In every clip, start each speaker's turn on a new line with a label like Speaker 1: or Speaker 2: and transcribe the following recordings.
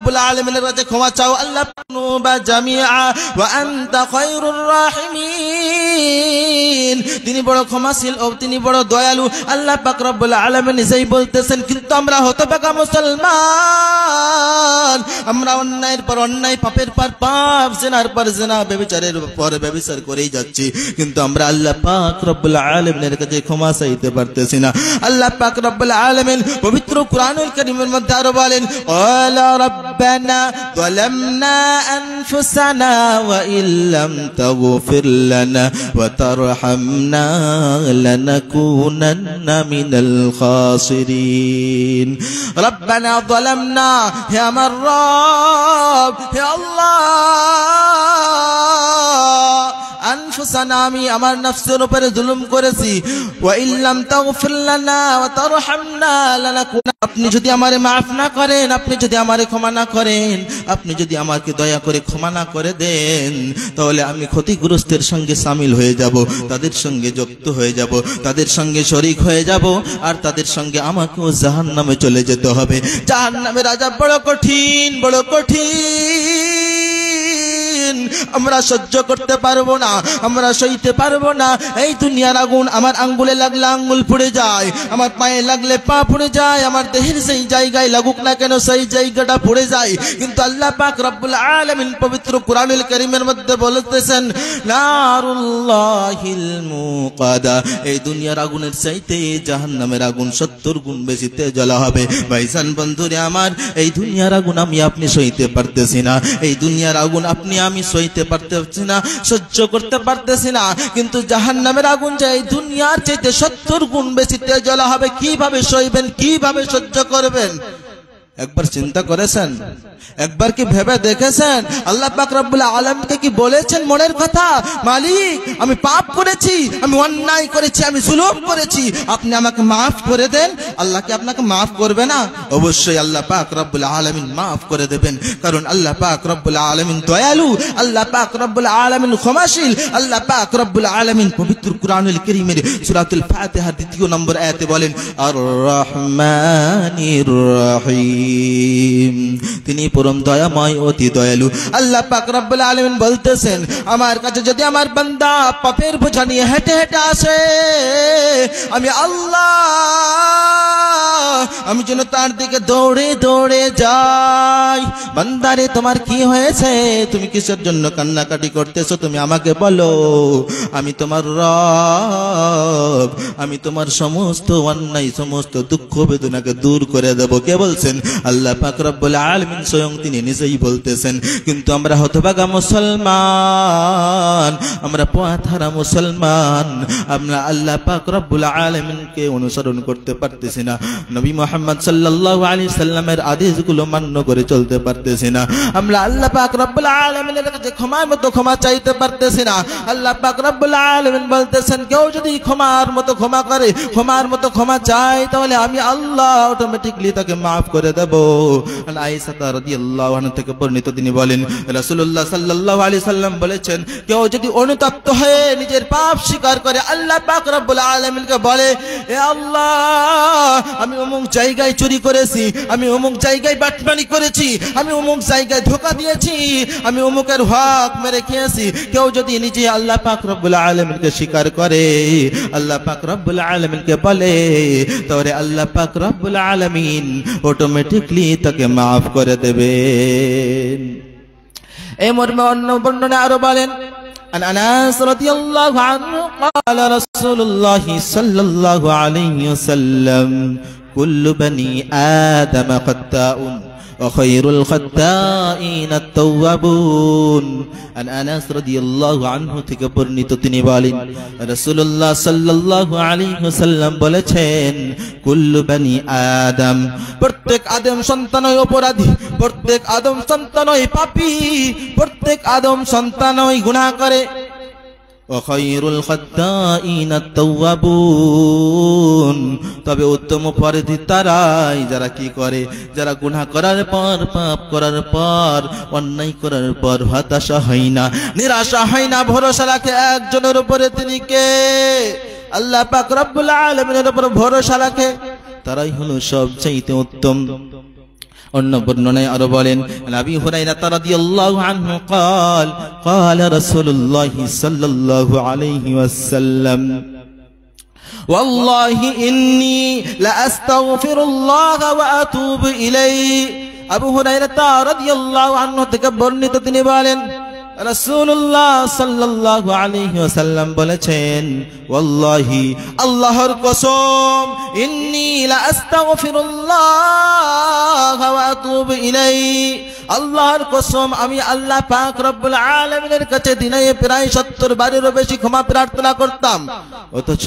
Speaker 1: রব্বুল আলামিনের কাছে ক্ষমা চাও আল্লাহ তানুবা জামিআ ওয়া আনতা খায়রুর রাহিমিন। তিনি বড় ক্ষমাশীল ও তিনি বড় দয়ালু আল্লাহ পাক রব্বুল আলামিন নিজেই বলতেছেন। কিন্তু আমরা হতভাগা মুসলমান, আমরা অন্যায়ের পর অন্যায়, পাপের পর পাপ, জিনার পর জিনা, ব্যভিচারের পর ব্যভিচার করেই যাচ্ছি। কিন্তু আমরা আল্লাহ পাক রব্বুল আলামিনের কাছে ক্ষমা চাইতে পারতেছি না। আল্লাহ পাক রব্বুল আলামিন পবিত্র কুরআনুল কারীমের মধ্যে আরো বলেন, ওয়ালা রাব্বানা যালামনা আনফুসানা ওয়া ইল্লাম তাগফির লানা ওয়া তারহামনা লানাকুনান্না মিনাল খাসিরিন। রব্বানা যালামনা, হে আমার রব, হে আল্লাহ, আনফুসানা, আমি আমার নফসের উপরে জুলুম করেছি। ওয়া ইল্লাম তাগফির লানা ওয়া তারহামনা লানাকুনা, আপনি যদি আমারে মাফ না করেন, আপনি যদি আমারে ক্ষমা না করেন, আপনি যদি আমাকে দয়া করে ক্ষমা না করে দেন, তাহলে আমি ক্ষতিগ্রস্তের সঙ্গে শামিল হয়ে যাব, তাদের সঙ্গে যুক্ত হয়ে যাব, তাদের সঙ্গে শরীক হয়ে যাব, আর তাদের সঙ্গে আমাকেও জাহান্নামে চলে যেতে হবে। জাহান্নামের আযাব বড় কঠিন, বড় কঠিন, আমরা সহ্য করতে পারবো না, আমরা সইতে পারবো না। এই দুনিয়ার আগুন আমার আঙ্গুলে লাগলে আঙ্গুল পুড়ে যায়, আমার পায়ে লাগলে পা পুড়ে যায়, আমার দেহের সেই জায়গায় লাগুক না কেন সেই জায়গাটা পুড়ে যায়। কিন্তু আল্লাহ পাক রব্বুল আলামিন পবিত্র কুরআনুল কারীমের মধ্যে বলতেছেন, নারুল্লাহিল মুকাদা, এই দুনিয়ার আগুনের চাইতে জাহান্নামের আগুন 70 গুণ বেশি জ্বলা হবে। ভাইজান বন্ধুরে আমার, এই দুনিয়ার আগুন আমি আপনি সইতে পারতেছি না, এই দুনিয়ার আগুন আপনি আমি সইতে পারতেছি না, সহ্য করতে পারতেছি না। কিন্তু জাহান্নামের আগুন যে এই দুনিয়ার চাইতে 70 গুণ বেশি জ্বলা হবে, কিভাবে সইবেন, কিভাবে সহ্য করবেন? একবার চিন্তা করেছেন? একবার কি ভেবে দেখেছেন? আল্লাহ পাক রব্বুল আলামিনকে কি বলেছেন মনের কথা, মালিক আমি পাপ করেছি, আমি অন্যায় করেছি, আমি জুলুম করেছি, আপনি আমাকে মাফ করে দেন। আল্লাহ কি আপনাকে মাফ করবে না? অবশ্যই আল্লাহ পাক রব্বুল আলামিন মাফ করে দেবেন, কারণ আল্লাহ পাক রব্বুল আলামিন দয়ালু, আল্লাহ পাক রব্বুল আলামিন ক্ষমাশীল। আল্লাহ পাক রব্বুল আলামিন পবিত্র কুরআনুল কারীমের সূরাতুল ফাতিহার 2 নম্বর আয়াতে বলেন, আর রহমানির রহিম, তিনি পরম দয়াময়, অতি দয়ালু। আল্লাহ পাক রব্বুল আলামিন বলতেছেন, আমার কাছে যদি আমার বান্দা পাপের বোঝা নিয়ে হেঁটে হেঁটে আসে, আমি আল্লাহ, আমি যেন তার দিকে দৌড়ে দৌড়ে যাই। বান্দারে তোমার কি হয়েছে, তুমি কিসের জন্য কান্নাকাটি করতেছো, তুমি আমাকে বলো, আমি তোমার রব, আমি তোমার সমস্ত অন্যায়, সমস্ত দুঃখ বেদনাকে দূর করে দেব। কে বলছেন? আল্লাহ পাক রব্বুল আলামিন স্বয়ং তিনি নিজেই বলতেছেন। কিন্তু আমরা হতভাগা মুসলমান, আমরা পথহারা মুসলমান, আমরা আল্লাহ পাক রব্বুল আলামিনকে অনুসরণ করতে পারতেছি না, নবী মুহাম্মদ সাল্লাল্লাহু আলাইহি সাল্লামের আদেশগুলো মান্য করে চলতে পারতেছি না। আমরা আল্লাহ পাক রব্বুল আলামিনের কাছে ক্ষমার মতো ক্ষমা চাইতে পারতেছি না। আল্লাহ পাক রব্বুল আলামিন বলতেছেন, কেউ যদি ক্ষমার মতো ক্ষমা করে, ক্ষমার মতো ক্ষমা চায়, তাহলে আমি আল্লাহ অটোমেটিকলি তাকে মাফ করে দেব। আয়েশা রাদিয়াল্লাহু আনহা থেকে বর্ণিত, তিনি বলেন, রাসূলুল্লাহ সাল্লাল্লাহু আলাইহি সাল্লাম বলেছেন, কেউ যদি অনুতপ্ত হয়ে নিজের পাপ স্বীকার করে আল্লাহ পাক রব্বুল আলামিনকে বলে, হে আল্লাহ, আমি অমুক জায়গায় চুরি করেছি, আমি অমুক জায়গায় বাটপানি করেছি, আমি অমুক জায়গায় ধোঁকা দিয়েছি, আমি অমুকের হক মেরে খেয়েছি, কেউ যদি নিজে আল্লাহ পাক রব্বুল আলামিনকে স্বীকার করে, আল্লাহ পাক রব্বুল আলামিনকে বলে, তাহলে আল্লাহ পাক রব্বুল আলামিন অটোমেটিকলি তাকে মাফ করে দেবেন। এই মর্মে অন্য বর্ণনা আরো বলেন, عن أنس رضي الله عنه قال رسول الله صلى الله عليه وسلم كل بني آدم خطاء وخير الخطائين التوابون। عن أنس رضي الله عنه থেকে বর্ণিত, তিনি বলেন, রাসূলুল্লাহ সাল্লাল্লাহু আলাইহি ওয়াসাল্লাম বলেছেন, কুল্লু বনি আদম, প্রত্যেক আদম সন্তানই অপরাধী, প্রত্যেক আদম সন্তানই পাপী, প্রত্যেক আদম সন্তানই গুনাহ করে। ওয়াখায়রুল খাত্তাইনা আত-তাওয়াবুন, তবে উত্তম অপরাধী তারাই যারা কি করে, যারা গুনাহ করার পর, পাপ করার পর, অন্যায় করার পর হতাশা হয় না, নিরাশা হয় না, ভরসা রাখে একজনের উপরে, তিনি কে? আল্লাহ পাক রব্বুল আলামিনের উপর ভরসা রাখে, তারাই হলো সবচেয়ে উত্তম। অন্য বর্ণনায় আরো বলেন, আবি হুরায়রা রাদিয়াল্লাহু আনহু قال قال رسول الله صلى الله عليه وسلم والله إني لأستغفر الله وأتوب إليه। আবু হুরায়রা রাদিয়াল্লাহু আনহু থেকে বর্ণিত, তিনি বলেন রাসূলুল্লাহ সাল্লাল্লাহু আলাইহি ওয়াসাল্লাম বলেছেন, ওয়াল্লাহি, আল্লাহর কসম, ইন্নী লা আস্তাগফিরুল্লাহ ওয়া আতুবু ইলাইহি, আল্লাহর কসম, আমি আল্লাহ পাক রব্বুল আলামিনের কাছে দিনে প্রায় 70 বারেরও বেশি ক্ষমা প্রার্থনা করতাম। অথচ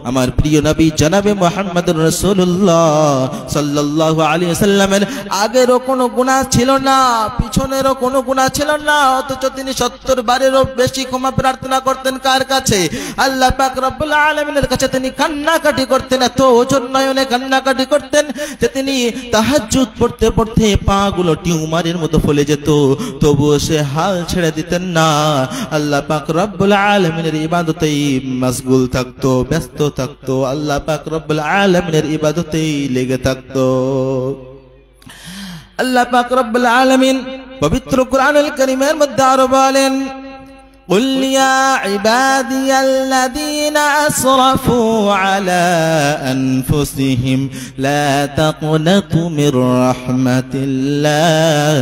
Speaker 1: আমার প্রিয় নবী জনাবে মুহাম্মদুর রাসূলুল্লাহ সাল্লাল্লাহু আলাইহি ওয়াসাল্লামের আগেরও কোনো গুনাহ ছিল না, পিছনেরও কোনো গুনাহ ছিল না, অথচ তিনি 70 বারেরও বেশি ক্ষমা প্রার্থনা করতেন। কার কাছে? আল্লাহ পাক রব্বুল আলামিনের কাছে তিনি কান্নাকাটি করতেন, এত ওজন নয়নে কান্নাকাটি করতেন যে তিনি তাহাজ্জুদ পড়তে পড়তে পা গুলো টিউমারের মতো ফুলে যেত, তবুও সে হাল ছেড়ে দিতেন না। আল্লাহ পাক রব্বুল আলামিনের ইবাদতেই মশগুল থাকতো, ব্যস্ত থাকতো, আল্লাহ পাক রব্বুল আলামিনের ইবাদতেই লেগে থাকতো। আল্লাহ পাক রব্বুল আলামিন পবিত্র কুরআনুল কারীমের মধ্যে আরো বলেন, قل يا عبادي الذين أسرفوا على أنفسهم لا تقنطوا من رحمة الله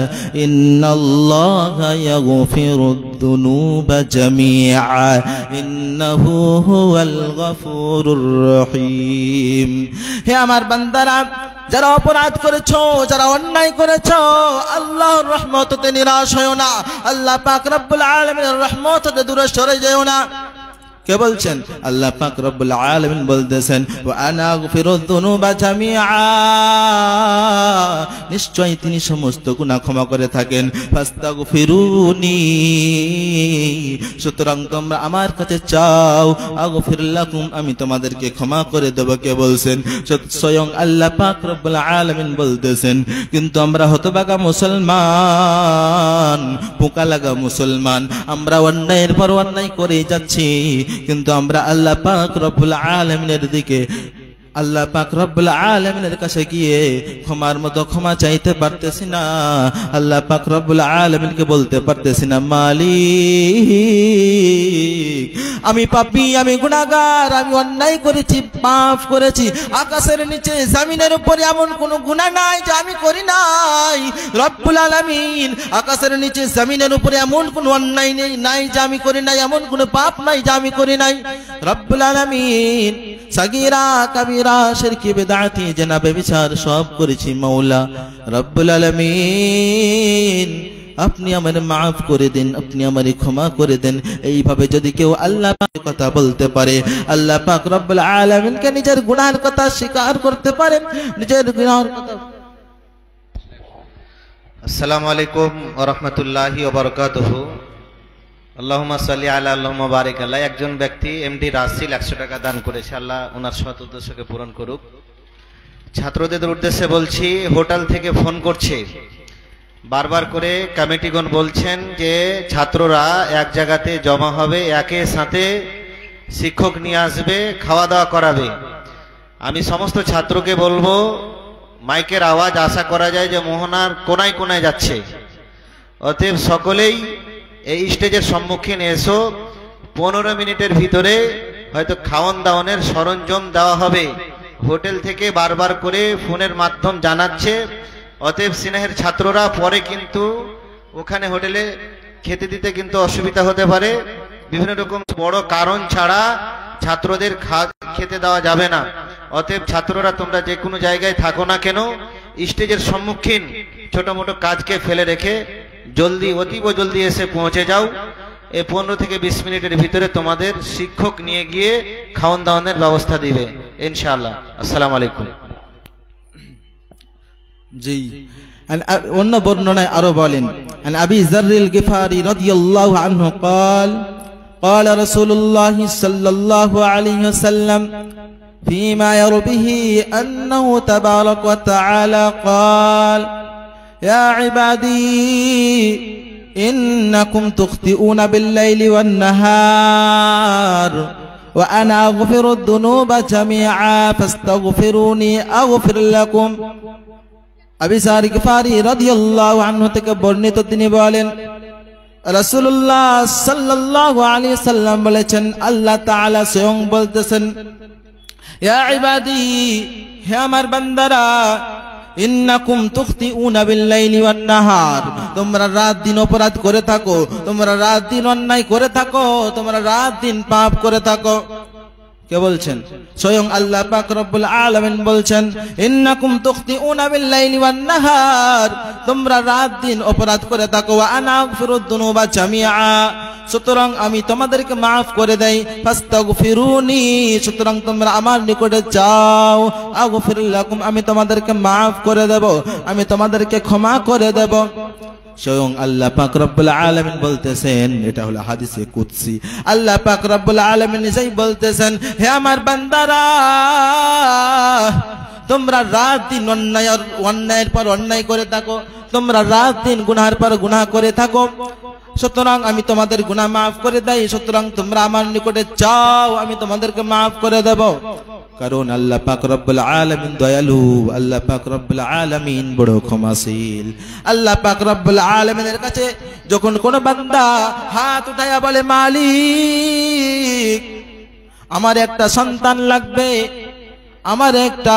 Speaker 1: إن الله يغفر الذنوب جميعا إنه هو الغفور الرحيم। হে আমার বান্দারা, যারা অপরাধ করেছো, যারা অন্যায় করেছো, আল্লাহর রহমত হতে নিরাশ হয়ো না, আল্লাহ পাক রব্বুল আলামিনের রহমত হতে দূরে সরে যেও না। কে বলছেন? আল্লাহ পাক রব্বুল আলামিন বলতেছেন, ওয়া আনা আগফিরুয যুনুবা জামিআ, নিশ্চয়ই তিনি সমস্ত গুনাহ ক্ষমা করে থাকেন। ফাস্তাগফিরুনি, সুতরাং তোমরা আমার কাছে চাও, আগফির লাকুম, আমি তোমাদেরকে ক্ষমা করে দেব। কে বলছেন? স্বয়ং আল্লাহ পাক রব্বুল আলামিন বলতেছেন। কিন্তু আমরা হতভাগা মুসলমান, পোকা লাগা মুসলমান, আমরা অন্যায়ের পর অন্যায় করে যাচ্ছি, কিন্তু আমরা আল্লাহ পাক রব্বুল আলামিনের দিকে, আল্লাহ পাক রব্বুল আলামিনের কাছে গিয়ে ক্ষমার মতো ক্ষমা চাইতে পারতেছি না। আল্লাহ পাক রব্বুল আলামিনকে বলতে পারতেছি না, মালিক, আমি পাপী, আমি গুনাহগার, আমি অন্যায় করেছি, পাপ করেছি, আকাশের নিচে জমিনের উপরে এমন কোনো গুনাহ নাই যে আমি করি নাই। রব্বুল আলামিন, আকাশের নিচে জমিনের উপরে এমন কোনো অন্যায় নাই যে আমি করি নাই, এমন কোনো পাপ নাই যে আমি করি নাই। রব্বুল আলামিন সাগীরা কাবীরা শিরকি বিদআতি জেনা ব্যভিচার সব করেছি মাওলা রব্বুল আলামিন, আপনি আমারে মাফ করে দেন, আপনি আমারে ক্ষমা করে দেন। এইভাবে যদি কেউ আল্লাহ পাকের কথা বলতে পারে, আল্লাহ পাক রব্বুল আলামিনকে নিজের গুনাহের কথা স্বীকার করতে পারেন, নিজের গুনাহের কথা।
Speaker 2: আসসালামু আলাইকুম ওয়া রাহমাতুল্লাহি ওয়া বারাকাতুহু। আল্লাহুম্মা সাল্লি আলা আল্লাহুম্মা বারিক আলা। একজন ব্যক্তি এমডি রাসিল 100 টাকা দান করেছে, আল্লাহ ওনার সৎ উদ্দেশ্যকে পূরণ করুক। ছাত্রদের উদ্দেশ্যে বলছি, হোটেল থেকে ফোন করছে, বারবার করে কমিটিগণ বলছেন যে ছাত্ররা এক জায়গাতে জমা হবে, একে সাথে শিক্ষক নিয়ে আসবে, খাওয়া দাওয়া করাবে। আমি সমস্ত ছাত্রকে বলবো, মাইকের আওয়াজ আশা করা যায় যে মোহনার কোনায় কোনায় যাচ্ছে, অতএব সকলেই এই স্টেজের সম্মুখীন এসো। 15 মিনিটের ভিতরে হয়তো খাওয়ান দাওয়ানের সরঞ্জাম দেওয়া হবে। হোটেল থেকে বারবার করে ফোনের মাধ্যম জানাচ্ছে, অতএব স্নেহের ছাত্ররা পরে কিন্তু ওখানে হোটেলে খেতে দিতে কিন্তু অসুবিধা হতে পারে। বিভিন্ন রকম বড় কারণ ছাড়া ছাত্রদের খেতে দেওয়া যাবে না। অতএব ছাত্ররা তোমরা যে কোনো জায়গায় থাকো না কেন, স্টেজের সম্মুখীন ছোট মোটো কাজকে ফেলে রেখে জলদি, অতীব জলদি এসে পৌঁছে যাও। এই 15 থেকে 20 মিনিটের ভিতরে তোমাদের শিক্ষক নিয়ে গিয়ে খাওয়ান দাওয়ানের ব্যবস্থা দিবে ইনশাআল্লাহ। আসসালামু আলাইকুম।
Speaker 1: জি, অন্য বর্ণনায় আরো বলেন, আন আবি যাররিল গিফারি রাদিয়াল্লাহু আনহু قال قال رسول الله صلى الله عليه وسلم فيما يرويه أنه تبارك وتعالى قال يا عبادي إنكم تخطئون بالليل والنهار وأنا أغفر الذنوب جميعا فاستغفروني أغفر لكم। আবু যার গিফারি রাদিয়াল্লাহু আনহু থেকে বর্ণিত, তিনি বলেন রাসূলুল্লাহ সাল্লাল্লাহু আলাইহি সাল্লাম বলেছেন, আল্লাহ তাআলা স্বয়ং বলতেছেন, ইয়া ইবাদি, হে আমার বান্দারা, ইন্নাকুম তুখতিউনা বিল-লাইলি ওয়ান-নাহার, তোমরা রাত দিন অপরাধ করে থাকো, তোমরা রাত দিন অন্যায় করে থাকো, তোমরা রাত দিন পাপ করে থাকো। কে বলছেন? স্বয়ং আল্লাহ পাক রব্বুল আলামিন বলছেন, ইন্নাকুম তুখতিউনা বিল-লাইলি ওয়ান-নাহার, তোমরা রাত দিন অপরাধ করে থাকো, ওয়া আনা আগফিরুদ দুনুবা জামিআ, সুতরাং আমি তোমাদেরকে মাফ করে দেই, ফাস্তাগফিরুনি, সুতরাং তোমরা আমার নিকটে চাও, আগফির লাকুম, আমি তোমাদেরকে মাফ করে দেব, আমি তোমাদেরকে ক্ষমা করে দেব। স্বয়ং আল্লাহ পাক রব্বুল আলামিন বলতেছেন, এটা হলো হাদিসে কুদসি, আল্লাহ পাক রব্বুল আলামিন নিজেই বলতেছেন, হে আমার বান্দারা, তোমরা রাত দিন অন্যায়ের পর অন্যায় করে থাকো, তোমরা রাত দিন গুনাহের পর গুনাহ করে থাকো, সুতরাং আমি তোমাদের গুনাহ মাফ করে দেই, সুতরাং তোমরা আমার নিকটে চাও, আমি তোমাদেরকে মাফ করে দেব। কারণ আল্লাহ পাক রব্বুল আলামিন দয়ালু, আল্লাহ পাক রব্বুল আলামিন বড় ক্ষমাশীল। আল্লাহ পাক রব্বুল আলামিনের কাছে যখন কোন বান্দা হাত উঠায়া বলে, মালিক, আমার একটা সন্তান লাগবে, আমার একটা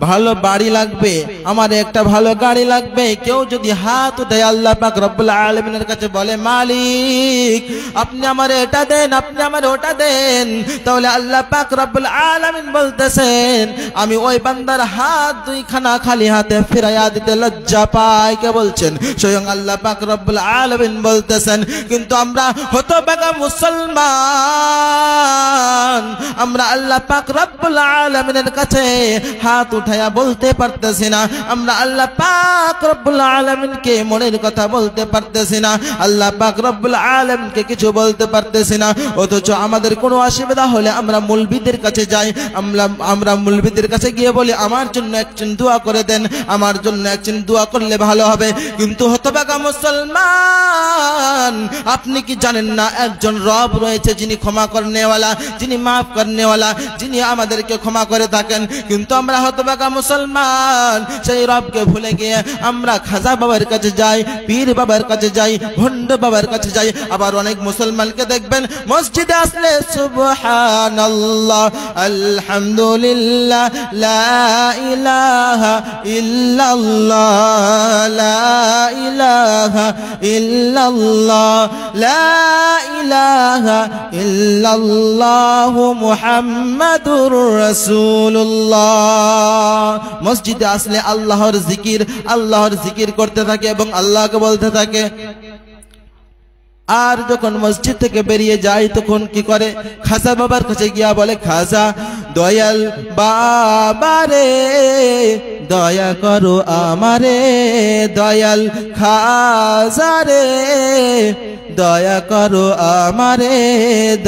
Speaker 1: ভালো বাড়ি লাগবে, আমার একটা ভালো গাড়ি লাগবে, কেউ যদি হাত উঠায় আল্লাহ পাক রব্বুল আলামিনের কাছে বলে, মালিক, আপনি আমার এটা দেন, আপনি আমার ওটা দেন, তাহলে আল্লাহ পাক রব্বুল আলামিন বলতেছেন, আমি ওই বান্দার হাত দুইখানা খালি হাতে ফিরাইয়া দিতে লজ্জা পাই। কে বলছেন? স্বয়ং আল্লাহ পাক রব্বুল আলামিন বলতেছেন। কিন্তু আমরা হতভাগা মুসলমান, আমরা আল্লাহ পাক রব্বুল আলামিনের কাছে হাত উঠায়া বলতে পারতেছি না, আমরা আল্লাহ পাক রব্বুল আলামিনকে মনের কথা বলতে পারতেছি না, আল্লাহ পাক রব্বুল আলামিনকে কিছু বলতে পারতেছি না। অথচ আমাদের কোনো অসুবিধা হলে আমরা মুলবিদের কাছে যাই, আমরা মুলবিদের কাছে গিয়ে বলি, আমার জন্য একজন দোয়া করে দেন, আমার জন্য একজন দোয়া করলে ভালো হবে। কিন্তু হতভাগা মুসলমান, আপনি কি জানেন না একজন রব রয়েছে যিনি ক্ষমা করনেওয়ালা, যিনি মাফ করনেওয়ালা, যিনি আমাদেরকে ক্ষমা করে থাকেন। কিন্তু আমরা হতভাগা মুসলমান সেই রবকে ভুলে গিয়ে আমরা খাজা বাবার কাছে যাই, পীর বাবার কাছে যাই, ভণ্ড বাবার কাছে যাই। আবার অনেক মুসলমানকে দেখবেন মসজিদে আসলে সুবহানাল্লাহ, আলহামদুলিল্লাহ, লা ইলাহা ইল্লাল্লাহ, লা ইলাহা ইল্লাল্লাহ, লা ইলাহা ইল্লাল্লাহ, মুহাম্মাদুর রাসূলুল্লাহ। মসজিদে আসলে আল্লাহর জিকির করতে থাকে এবং আল্লাহকে বলতে থাকে। আর যখন মসজিদ থেকে বেরিয়ে যায় তখন কি করে? খাজা বাবার কাছে গিয়া বলে, খাজা দয়াল বাবা রে, দয়া করো আমারে, দয়াল খাজা রে, দয়া করো আমারে,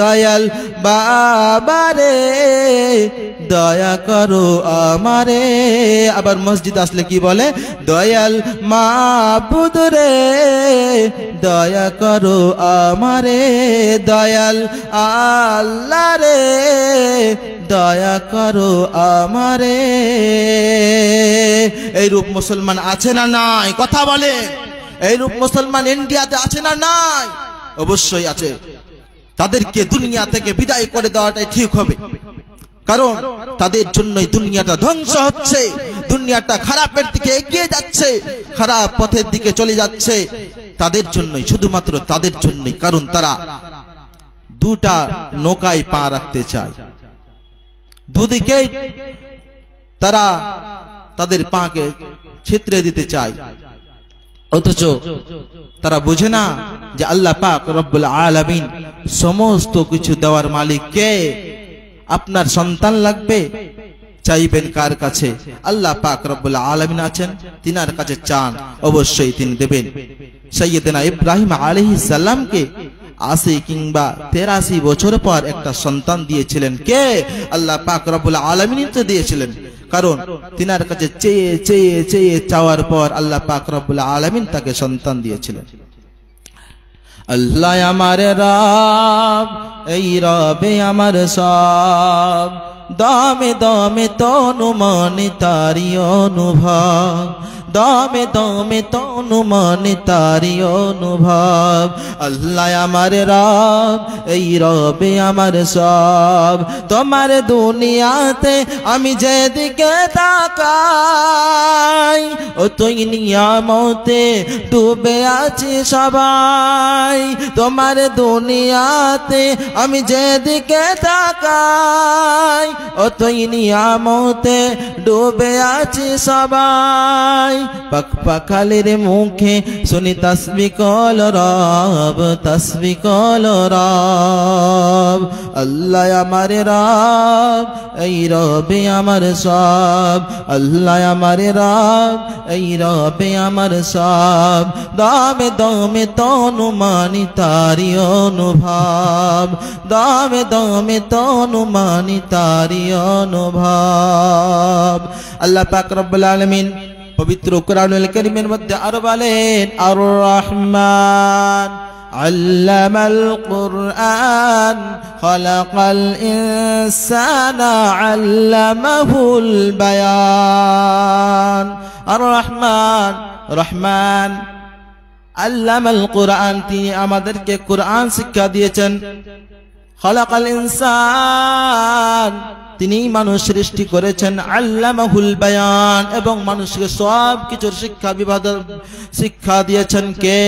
Speaker 1: দয়াল বাবা রে, দয়া করো আমারে। আবার মসজিদ আসলে কি বলে? দয়াল মাবুদ রে, দয়া করো আমারে, দয়াল আল্লাহ রে, দয়া করো আমারে। এই রূপ মুসলমান আছে না নাই? কথা বলে। এই রূপ মুসলমান ইন্ডিয়াতে আছে না নাই? অবশ্যই আছে। তাদেরকে দুনিয়া থেকে বিদায় করে দেওয়াটাই ঠিক হবে, কারণ তাদের জন্যই দুনিয়াটা ধ্বংস হচ্ছে, দুনিয়াটা খারাপের দিকে এগিয়ে যাচ্ছে, খারাপ পথের দিকে চলে যাচ্ছে। তাদের জন্যই, শুধুমাত্র তাদের জন্যই, কারণ তারা দুটা নৌকায় পা রাখতে চায়, দুদিকে তারা তাদের পাকে ছিতরে দিতে চায়। অথচ তারা বুঝে না যে আল্লাহ পাক রব্বুল আলামিন সমস্ত কিছু দেওয়ার মালিক কে। আপনার সন্তান লাগবে, চাইবেন কার কাছে? আল্লাহ পাক রব্বুল আলামিন আছেন, তিনার কাছে চান, অবশ্যই তিনি দেবেন। সাইয়েদনা ইব্রাহিম আলাইহিস সালামকে ৮০ কিংবা ৮৩ বছর পর একটা সন্তান দিয়েছিলেন কে? আল্লাহ পাক রব্বুল আলামিন তো দিয়েছিলেন, কারণ তিনার কাছে চেয়ে চেয়ে চেয়ে চাওয়ার পর আল্লাহ পাক রব্বুল আলামিন তাকে সন্তান দিয়েছিলেন। আল্লাহ আমার রব, এই রবে আমার সব, দমে দমে তনু মনে তারি অনুভব, দমে দমে তনু মনে তারি অনুভব। আল্লাহ আমার রব, এই রবে আমার সব। তোমার দুনিয়াতে আমি যেদিকে তাকাই, ও তুই নিয়ামতে ডুবে আছি সবাই। তোমার দুনিয়াতে আমি যেদিকে তাকাই, ও তুই নিয়ামতে ডুবে আছি সবাই। পাক পাখালির মুখে শুনি তাসবিহ কল রব, তাসবিহ কল রব। আল্লাহ আমার রব, এই রবে আমার সব। আল্লাহ আমার রব, এই রবে আমার সব। দমে দমে তনু মানি তারি অনুভব। দমে দমে তনু মানি তারি অনুভব। আল্লাহ পাক রব্বুল আলামিন পবিত্র কুরআনুল কারীমের মধ্যে আরো বলেন, আর রহমান আল্লামাল কুরআন খালাকাল ইনসানা আল্লামাহুল বায়ান। আর রহমান, রহমান আল্লামাল কুরআন, তিনি আমাদেরকে কুরআন শিক্ষা দিয়েছেন। খালাকাল ইনসান, তিনি মানুষ সৃষ্টি করেছেন। আল্লামাহুল বায়ান, এবং মানুষকে সব কিছুর শিক্ষা দিয়েছেন কে?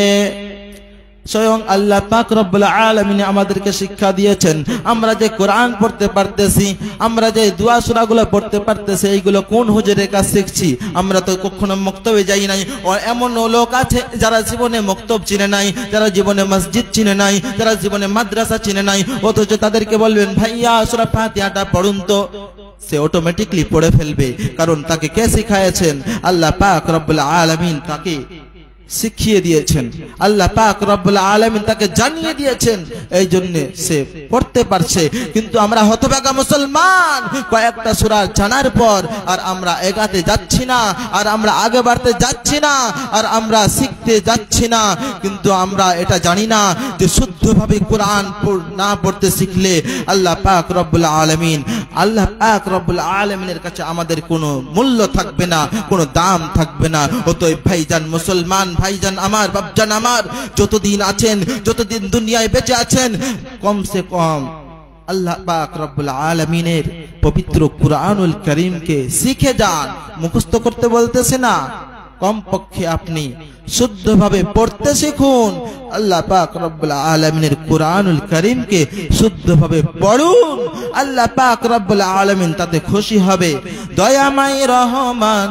Speaker 1: স্বয়ং আল্লাহ পাক রব্বুল আলামিন আমাদেরকে শিক্ষা দিয়েছেন। আমরা যে কোরআন পড়তে পারতেছি, আমরা যে দোয়া সূরাগুলো পড়তে পারতেছি, এইগুলো কোন হুজুরের কাছে শিখছি? আমরা তো কখনো মক্তবে যাই নাই। এমন লোক আছে যারা জীবনে মক্তব চিনে নাই, যারা জীবনে মসজিদ চিনে নাই, যারা জীবনে মাদ্রাসা চিনে নাই, অথচ তাদেরকে বলবেন ভাইয়া সূরা ফাতিহাটা পড়ুন তো, সে অটোমেটিকলি পড়ে ফেলবে। কারণ তাকে কে শিখায়েছেন? আল্লাহ পাক রব্বুল আলামিন তাকে শিখিয়ে দিয়েছেন, আল্লাহ পাক রব্বুল আলামিন তাকে জানিয়ে দিয়েছেন, এই জন্য সে পড়তে পারছে। কিন্তু আমরা হতভাগা মুসলমান, কয়েকটা সূরা জানার পর আর আমরা এগাতে যাচ্ছি না, আর আমরা আগে বাড়তে যাচ্ছি না, আর আমরা শিখতে যাচ্ছি না। কিন্তু আমরা এটা জানি না যে শুদ্ধভাবে কোরআন না পড়তে শিখলে আল্লাহ পাক রব্বুল আলামিন, আল্লাহ পাক রব্বুল আলামিনের কাছে আমাদের কোনো মূল্য থাকবে না, কোনো দাম থাকবে না। অতএব ভাইজান মুসলমান, ভাইজান আমার, বাপজান আমার, যতদিন আছেন, যতদিন দুনিয়ায় বেঁচে আছেন, কমসে কম আল্লাহ পাক রব্বুল আলামিনের পবিত্র কুরআনুল কারীমকে শিখে যান। মুখস্থ করতে বলতেছে না, কমপক্ষে আপনি শুদ্ধভাবে পড়তে শিখুন। আল্লাহ পাক রব্বুল আলামিনের কুরআনুল কারীমকে শুদ্ধভাবে পড়ুন, আল্লাহ পাক রব্বুল আলামিন তাতে খুশি হবে। দয়াময় রহমান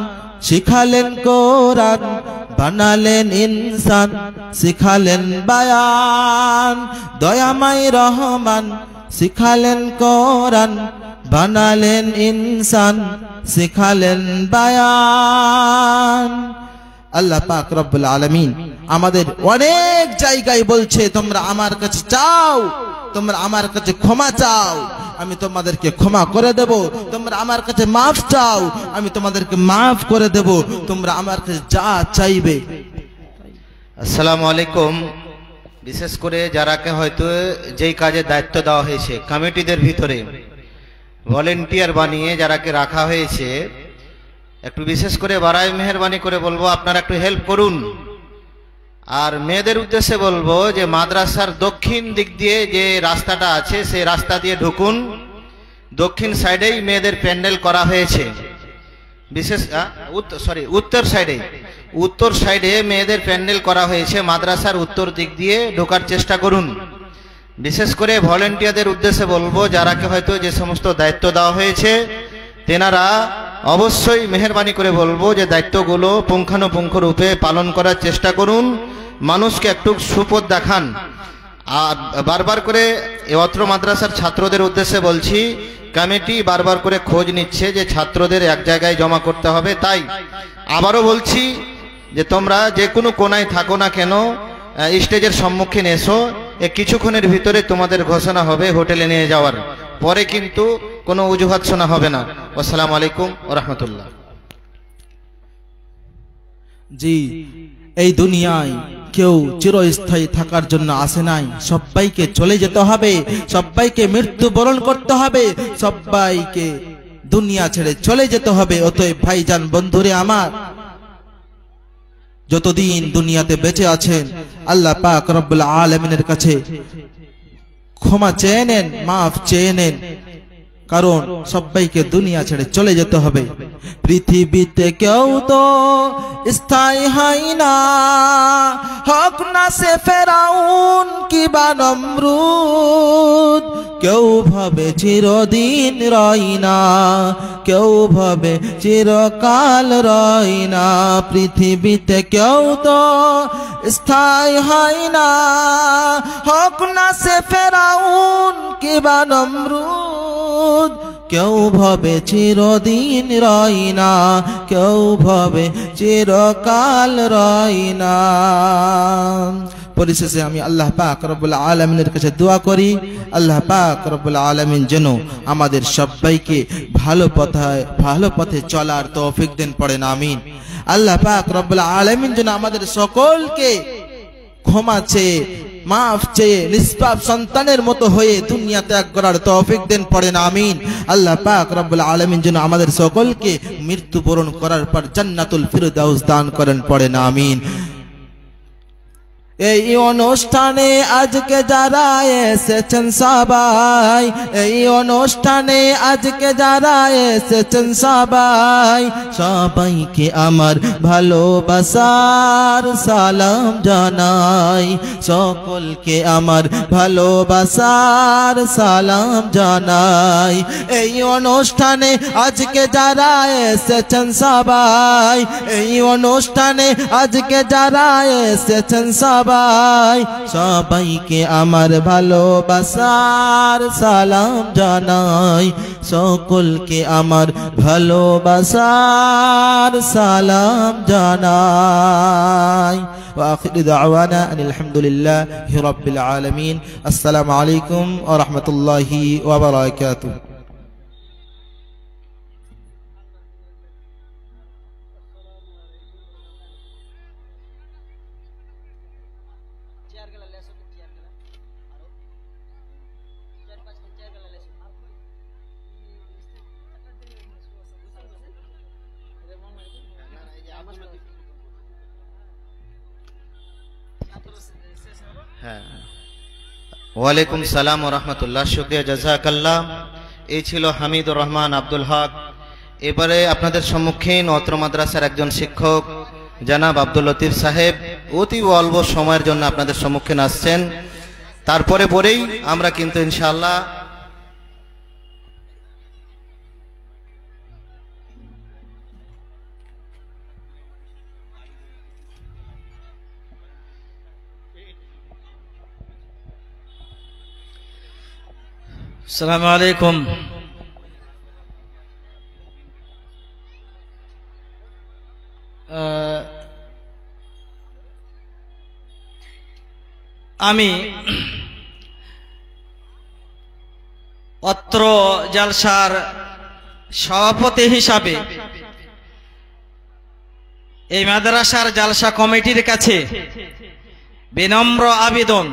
Speaker 1: শিখালেন কোরআন, বানালেন ইনসান, শিখালেন বায়ান। দয়াময় রহমান শিখালেন কোরআন, বানালেন ইনসান, শিখালেন বায়ান। আল্লাহ পাক রব্বুল আলামিন আমাদের অনেক জায়গায় বলছে, তোমরা আমার কাছে চাও, তোমরা আমার কাছে ক্ষমা চাও, আমি তোমাদেরকে ক্ষমা করে দেব। তোমরা আমার কাছে মাফ চাও, আমি তোমাদেরকে মাফ করে দেব। তোমরা আমার কাছে যা চাইবে।
Speaker 2: আসসালামু আলাইকুম। বিশেষ করে যারাকে হয়তো যেই কাজে দায়িত্ব দেওয়া হয়েছে, কমিটিদের ভিতরে ভলেন্টিয়ার বানিয়ে যারাকে রাখা হয়েছে, একটু বিশেষ করে বাড়াই মেহেরবানি করে বলবো আপনারা একটু হেল্প করুন। আর মেয়েদের উদ্দেশ্যে বলবো যে মাদ্রাসার দক্ষিণ দিক দিয়ে যে রাস্তাটা আছে, সেই রাস্তা দিয়ে ঢুকুন। দক্ষিণ সাইডেই মেয়েদের প্যান্ডেল করা হয়েছে। বিশেষ উত্তর সাইডে মেয়েদের প্যান্ডেল করা হয়েছে। মাদ্রাসার উত্তর দিক দিয়ে ঢোকার চেষ্টা করুন। বিশেষ করে ভলেন্টিয়ারদের উদ্দেশ্যে বলবো, যারাকে হয়তো যে সমস্ত দায়িত্ব দেওয়া হয়েছে, তেনারা অবশ্যই মেহেরবানি করে বলবো যে দায়িত্বগুলো পুঙ্খানুপুঙ্খ রূপে পালন করার চেষ্টা করুন। মানুষকে একটু সুপথ দেখান। আর বারবার করে অত্র মাদ্রাসার ছাত্রদের উদ্দেশ্যে বলছি, কমিটি বারবার করে খোঁজ নিচ্ছে যে ছাত্রদের এক জায়গায় জমা করতে হবে। তাই আবারও বলছি যে তোমরা যে কোনো কোনায় থাকো না কেন, স্টেজের সম্মুখীন এসো। কিছুক্ষণের ভিতরে তোমাদের ঘোষণা হবে হোটেলে নিয়ে যাওয়ার। পরে কিন্তু কোনো অজুহাত শোনা হবে না। আসসালামু আলাইকুম ওয়া রাহমাতুল্লাহ।
Speaker 1: জি, এই দুনিয়ায় কেউ চিরস্থায়ী থাকার জন্য আসে নাই। সবাইকে চলে যেতে হবে, সবাইকে মৃত্যুবরণ করতে হবে, সবাইকে দুনিয়া ছেড়ে চলে যেতে হবে। অতএব ভাইজান বন্ধুরে আমার, যতদিন দুনিয়াতে বেঁচে আছেন আল্লাহ পাক রব্বুল আলামিনের কাছে ক্ষমা চেয়ে নেন, মাফ চেয়ে নেন, কারণ সবাইকে দুনিয়া ছেড়ে চলে যেতে হবে। পৃথিবীতে কেউ তো স্থায়ী হয় না, হক না সে ফেরাউন কিবা নমরুদ। কেউ ভাবে চিরদিন রয় না, কেউ ভাবে চিরকাল রয় না। পৃথিবীতে কেউ তো স্থায়ী হয় না, হক না সে ফেরাউন কিবা নমরুদ। কেউ ভাবে চিরদিন রয় না, কেউ ভাবে চিরকাল রয় না। পরিশেষে আমি আল্লাহ পাক রব্বুল আলামিনের কাছে দোয়া করি, আল্লাহ পাক রব্বুল আলামিন যেন আমাদের সবাইকে ভালো পথে চলার তৌফিক দেন, পড়েন আমিন। আল্লাহ পাক রব্বুল আলামিন যেন আমাদের সকলকে ক্ষমা চেয়ে, মাফ চেয়ে নিষ্পাপ সন্তানের মতো হয়ে দুনিয়া ত্যাগ করার তৌফিক দেন, পড়েন আমিন। আল্লাহ পাক রব্বুল আলামিন যেন আমাদের সকলকে মৃত্যুবরণ করার পর জান্নাতুল ফিরদাউস দান করেন, পড়েন আমিন। এই অনুষ্ঠানে আজকে যারা এসেছেন সবাই, এই অনুষ্ঠানে আজকে যারা এসেছেন সবাই, সবাইকে আমার ভালোবাসার সালাম জানাই, সকলকে আমার ভালোবাসার সালাম জানাই। এই অনুষ্ঠানে আজকে যারা এসেছেন সবাই, এই অনুষ্ঠানে আজকে যারা এসেছেন সবাই, সবাইকে আমার ভালোবাসার সালাম জানাই, সকলকে আমার ভালোবাসার সালাম জানাই। ওয়া আখিরু দাওয়ানা আনিল হামদুলিল্লাহি রাব্বিল আলামিন। আসসালামু আলাইকুম ওয়া রাহমাতুল্লাহি ওয়া বারাকাতুহু।
Speaker 2: হ্যাঁ, ওয়ালাইকুম সালাম ওয়া রাহমাতুল্লাহ। শুকরিয়া, জাযাকাল্লাহ। এই ছিল হামিদুর রহমান আব্দুল হক। এবারে আপনাদের সম্মুখীন অত্র মাদ্রাসার একজন শিক্ষক জনাব আব্দুল লতিফ সাহেব অতি অল্প সময়ের জন্য আপনাদের সম্মুখীন আসছেন। তারপরে পরেই আমরা কিন্তু ইনশাআল্লাহ
Speaker 3: আসসালামু আলাইকুম। আমি অত্র জালসার সভাপতি হিসাবে এই মাদ্রাসার জালসা কমিটির কাছে বিনম্র আবেদন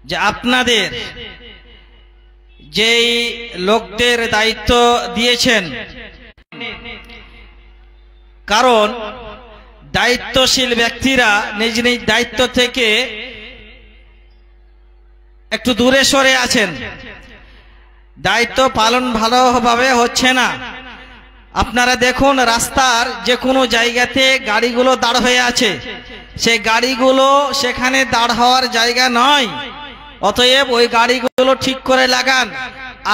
Speaker 3: যে আপনাদের যেই লোকদের দায়িত্ব দিয়েছেন, কারণ দায়িত্বশীল ব্যক্তিরা নিজ নিজ দায়িত্ব থেকে একটু দূরে সরে আছেন, দায়িত্ব পালন ভালোভাবে হচ্ছে না। আপনারা দেখুন রাস্তার যে কোনো জায়গাতে গাড়িগুলো দাঁড় হয়ে আছে, সেই গাড়িগুলো সেখানে দাঁড় হওয়ার জায়গা নয়। অতএব ওই গাড়িগুলো ঠিক করে লাগান।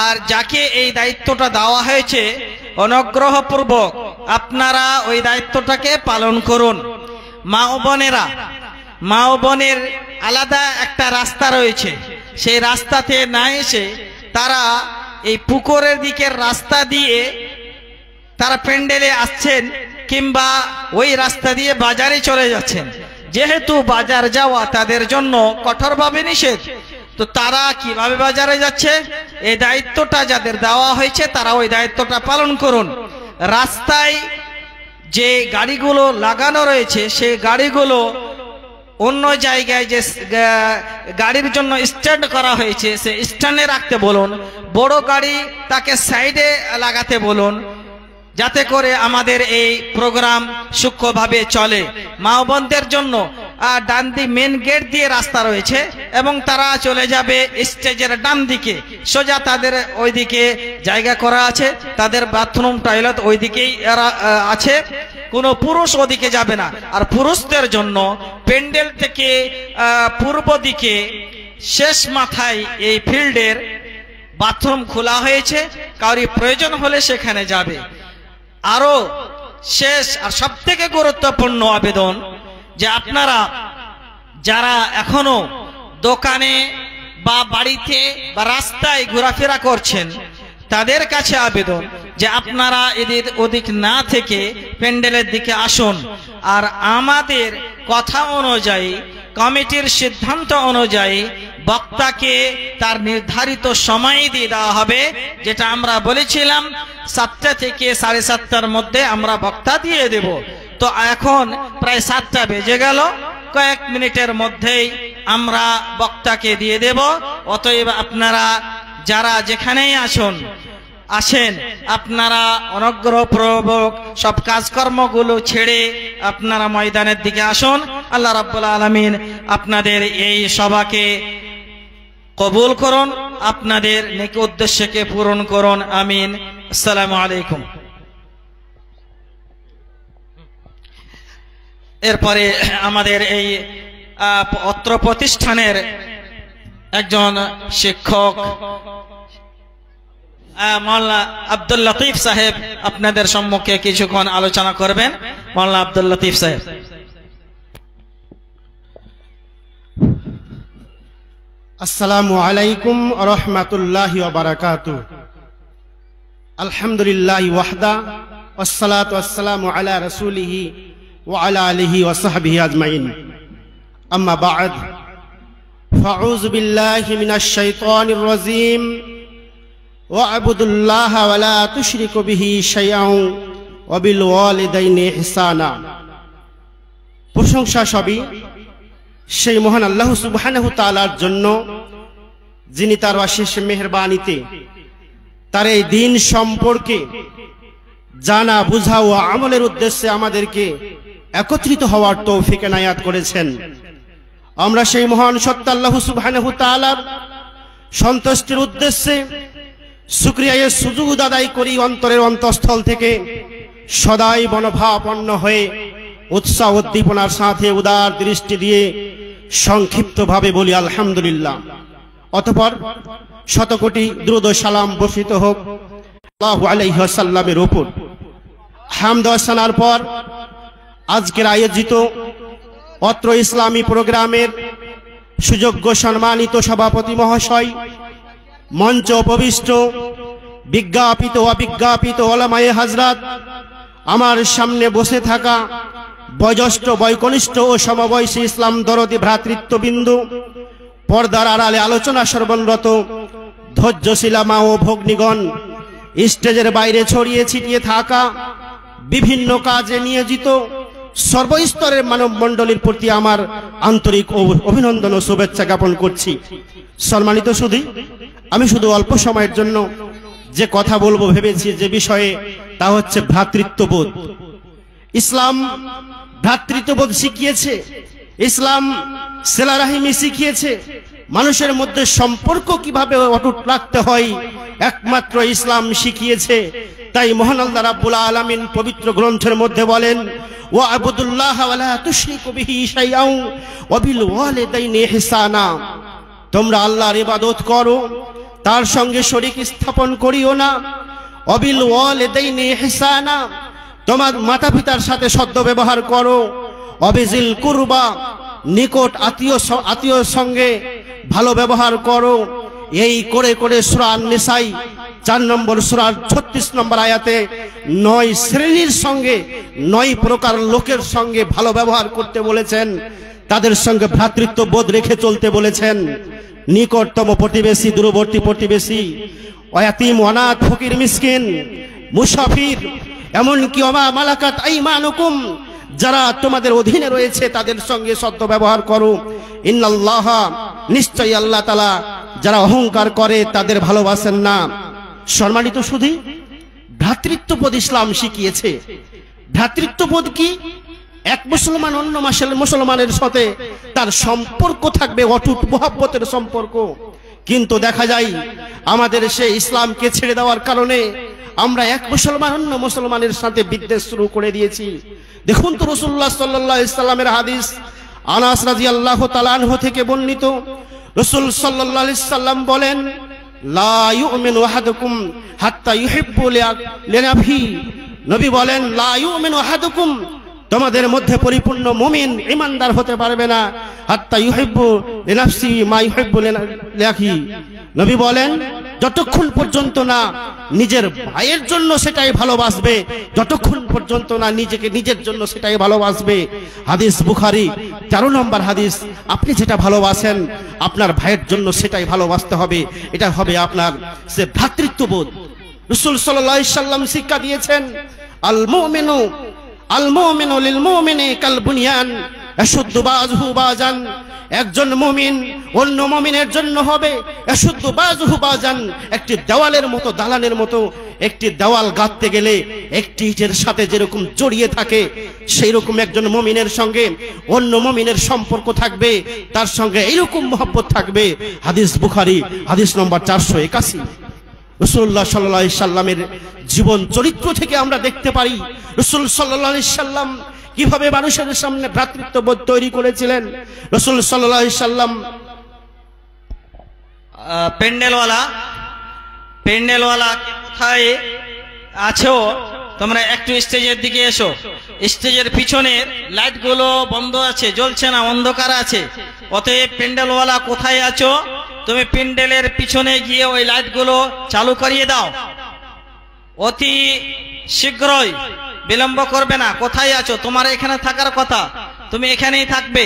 Speaker 3: আর যাকে এই দায়িত্বটা দেওয়া হয়েছে অনুগ্রহপূর্বক আপনারা ওই দায়িত্বটাকে পালন করুন। মা ও বোনেরা, মা ও বোনের আলাদা একটা রাস্তা রয়েছে, সেই রাস্তাতে না এসে তারা এই পুকুরের দিকের রাস্তা দিয়ে তারা প্যান্ডেলে আসছেন, কিংবা ওই রাস্তা দিয়ে বাজারে চলে যাচ্ছেন। যেহেতু বাজার যাওয়া তাদের জন্য কঠোরভাবে নিষেধ, তো তারা কিভাবে বাজারে যাচ্ছে, এই দায়িত্বটা যাদের দেওয়া হয়েছে তারা ওই দায়িত্বটা পালন করুন। রাস্তায় যে গাড়িগুলো লাগানো রয়েছে সেই গাড়িগুলো অন্য জায়গায় যে গাড়ির জন্য স্ট্যান্ড করা হয়েছে সে স্ট্যান্ডে রাখতে বলুন। বড় গাড়ি তাকে সাইডে লাগাতে বলুন। যাতে করে আমাদের এই প্রোগ্রাম সূক্ষ্মভাবে চলে। মা বোনদের জন্য ডান দিকে মেন গেট দিয়ে রাস্তা রয়েছে এবং তারা চলে যাবে স্টেজের ডান দিকে, সোজা তাদের ওইদিকে জায়গা করা আছে, তাদের বাথরুম টয়লেট ওইদিকেই আছে, কোনো পুরুষ ওদিকে যাবে না। আর পুরুষদের জন্য প্যান্ডেল থেকে পূর্ব দিকে শেষ মাথায় এই ফিল্ডের বাথরুম খোলা হয়েছে, কারোর প্রয়োজন হলে সেখানে যাবে। আরো শেষ আর সবথেকে গুরুত্বপূর্ণ আবেদন যে আপনারা যারা এখনো দোকানে বা বাড়িতে বা রাস্তায় ঘোরাফেরা করছেন তাদের কাছে আবেদন যে আপনারা এদিক ওদিক না থেকে প্যান্ডেলের দিকে আসুন। আর আমাদের কথা অনুযায়ী, কমিটির সিদ্ধান্ত অনুযায়ী বক্তাকে তার নির্ধারিত সময় দিয়ে দেওয়া হবে, যেটা আমরা বলেছিলাম 7টা থেকে 7:30টার মধ্যে আমরা বক্তা দিয়ে দেব। তো এখন প্রায় 7টা বেজে গেল, কয়েক মিনিটের মধ্যেই আমরা বক্তাকে দিয়ে দেব। অতএব আপনারা যারা যেখানেই আসেন আপনারা অনুগ্রহপূর্বক সব কাজকর্মগুলো ছেড়ে আপনারা ময়দানের দিকে আসুন। আল্লাহ রাব্বুল আলামিন আপনাদের এই সভাকে কবুল করুন, আপনাদের নেক উদ্দেশ্যকে পূরণ করুন, আমিন। আসসালামু আলাইকুম। এরপরে আমাদের এই অত্র প্রতিষ্ঠানের একজন শিক্ষক মাওলানা আব্দুল লতিফ সাহেব আপনাদের সম্মুখে কিছুক্ষণ আলোচনা করবেন। মাওলানা আব্দুল লতিফ সাহেব।
Speaker 4: আসসালামু আলাইকুম ওয়া রাহমাতুল্লাহি ওয়া বারাকাতুহু। আলহামদুলিল্লাহি ওয়াহদা ওয়াসসালাতু ওয়াসসালামু আলা রাসূলিহি ওয়া আলা আলিহি ওয়া সাহবিহি আজমাইন। আম্মা বা'দ, ফাউযু বিল্লাহি মিনাশ শাইতানির রাজীম। ওয়া'বুদুল্লাহা ওয়া লা তুশরিকু বিহি শাইআন ওয়া বিল ওয়ালিদাইনি ইহসানা। প্রশংসা সবই সেই মহান আল্লাহ সুবহানাহু তাআলার জন্য, যিনি তার অশেষ মেহেরবানিতে তার এই দিন সম্পর্কে জানা, বুঝা ও আমলের উদ্দেশ্যে আমাদেরকে একত্রিত হওয়ার তৌফিক এনায়াত করেছেন। আমরা সেই মহান সত্তা আল্লাহ সুবহানাহু তাআলার সন্তুষ্টির উদ্দেশ্যে শুকরিয়া সুজুদ আদায় করি, অন্তরের অন্তঃস্থল থেকে সদাই মনোভাবাপন্ন হয়ে উৎসাহ উদ্দীপনার সাথে উদার দৃষ্টি দিয়ে সংক্ষিপ্তভাবে বলি আলহামদুলিল্লাহ। অতঃপর শতকোটি দ্রুত সালাম বর্ষিত হোক সাল্লাল্লাহু আলাইহি ওয়াসাল্লামের উপর। হামদ ওয়া সানার পর আজকের আয়োজিত অত্র ইসলামী প্রোগ্রামের সুযোগ্য সম্মানিত সভাপতি মহাশয়, মঞ্চ উপবিষ্ট বিজ্ঞাপিত অবিজ্ঞাপিত ওলামায়ে হাজরাত, আমার সামনে বসে থাকা বয়োজ্যেষ্ঠ বয়কনিষ্ঠ ও সমবয়সী ইসলাম দরদি ভ্রাতৃত্ববিন্দু, পর্দার আড়ালে আলোচনা শ্রবণরত ধৈর্যশীলা মা ও ভগ্নীগণ, স্টেজের বাইরে ছড়িয়ে ছিটিয়ে থাকা বিভিন্ন কাজে নিয়োজিত সর্বস্তরের মানব মণ্ডলীর প্রতি আমার আন্তরিক অভিনন্দন ও শুভেচ্ছা জ্ঞাপন করছি। সম্মানিত সুধী, আমি শুধু অল্প সময়ের জন্য যে কথা বলবো ভেবেছি যে বিষয়ে, তা হচ্ছে ভ্রাতৃত্ববোধ। ইসলাম ভ্রাতৃত্ববোধ শিখিয়েছে, ইসলাম সেলারাহিমি শিখিয়েছে। মানুষের মধ্যে সম্পর্ক কিভাবে অটুট রাখতে হয় একমাত্র ইসলাম শিখিয়েছে। তাই মহান আল্লাহ রাব্বুল আলামিন পবিত্র গ্রন্থের মধ্যে বলেন, ওয়া'বুদুল্লাহা ওয়া লা তুশরিকু বিহি শাইআন ওয়া বিল ওয়ালিদাইনি ইহসানা। তোমরা আল্লাহর ইবাদত করো, তার সঙ্গে শরীক স্থাপন করিও না। ওয়া বিল ওয়ালিদাইনি ইহসানা, তোমার মাতা পিতার সাথে সদ্য ব্যবহার করো। অবিজিল কুরবা, নিকট আত্মীয়র সঙ্গে ভালো ব্যবহার করো। এই করে করে সূরা আন-নিসাই 4 নম্বর সূরার 36 নম্বর আয়াতে 9 শ্রেণীর সঙ্গে 9 প্রকার লোকের সঙ্গে ভালো ব্যবহার করতে বলেছেন, তাদের সঙ্গে ভ্রাতৃত্ববোধ রেখে চলতে বলেছেন। নিকটতম প্রতিবেশী, দূরবর্তী প্রতিবেশী, ইয়াতীম, অনাথ, ফকির, মিসকিন, মুসাফির, এমনকি ওমা মালাকাত আইমানুকুম, যারা তোমাদের অধীনে রয়েছে তাদের সঙ্গে সদ্য ব্যবহার করো। ইন্নাল্লাহা, নিশ্চয়ই আল্লাহ তাআলা যারা অহংকার করে তাদের ভালোবাসেন না। সম্মানিত সুধী, ভ্রাতৃত্ববোধ ইসলাম শিখিয়েছে। ভ্রাতৃত্ববোধ কি? এক মুসলমান অন্য মুসলমানের সাথে তার সম্পর্ক থাকবে অটুট মহব্বতের সম্পর্ক। কিন্তু দেখা যায় আমাদের সেই ইসলামকে ছেড়ে দেওয়ার কারণে আমরা এক মুসলমান অন্য মুসলমানের সাথে বিদ্বেষ শুরু করে দিয়েছি। দেখুন তো রাসূলুল্লাহ সাল্লাল্লাহু আলাইহি সাল্লামের হাদিস, আনাস রাদিয়াল্লাহু তাআলা আনহু থেকে বর্ণিত, রাসূল সাল্লাল্লাহু আলাইহি সাল্লাম বলেন, লা ইউমিনু আহাদুকুম হাত্তা ইউহিব্বু লিনাফি। নবী বলেন, লা ইউমিনু আহাদুকুম, তোমাদের মধ্যে পরিপূর্ণ মুমিন ঈমানদার হতে পারবে না হাত্তা ইউহিব্বু লিনাফসি মা ইউহিব্বু লিআখি। নবী বলেন, যতক্ষণ পর্যন্ত না নিজের ভাইয়ের জন্য সেটাই ভালোবাসবে, যতক্ষণ পর্যন্ত না নিজেকে নিজের জন্য সেটাই ভালোবাসবে। হাদিস বুখারী 13 নম্বর হাদিস। আপনি যেটা ভালোবাসেন আপনার ভাইয়ের জন্য সেটাই ভালোবাসতে হবে। এটা হবে আপনার সে ভ্রাতৃত্ববোধ। রাসূল সাল্লাল্লাহু আলাইহি সাল্লাম শিক্ষা দিয়েছেন, আল মুমিনু লিল মুমিনি কাল বুনিয়ান ইয়াশুদ্দু বাযুহু বাযান। একজন মুমিন অন্য মুমিনের জন্য হবে ইয়াশুদ্দু বাযুহু বাযান, একটি দেওয়ালের মতো, দালানের মতো। একটি দেওয়াল গাঁথতে গেলে একটি ইটের সাথে যেরকম জড়িয়ে থাকে, সেই রকম একজন মুমিনের সঙ্গে অন্য মুমিনের সম্পর্ক থাকবে, তার সঙ্গে এইরকম মহব্বত থাকবে। হাদিস বুখারী, হাদিস নম্বর 481। রাসূলুল্লাহ সাল্লাল্লাহু আলাইহি সাল্লামের জীবন চরিত্র থেকে আমরা দেখতে পারি রাসূল সাল্লাল্লাহু আলাইহি সাল্লাম কিভাবে মানুষের সামনে ভ্রাতৃত্ববোধ তৈরি করেছিলেন। রাসূল সাল্লাল্লাহু আলাইহি সাল্লাম
Speaker 3: প্যান্ডেলওয়ালা কোথায় আছো? তোমরা একটু স্টেজের দিকে এসো। স্টেজের পিছনের লাইটগুলো বন্ধ আছে, জ্বলছে না, অন্ধকার আছে। অতএব প্যান্ডেলওয়ালা কোথায় আছো? তুমি প্যান্ডেলের পিছনে গিয়ে ওই লাইটগুলো চালু করিয়ে দাও, অতি শীঘ্রই, বিলম্ব করবে না। কোথায় আছো? তোমার এখানে থাকার কথা, তুমি এখানেই থাকবে।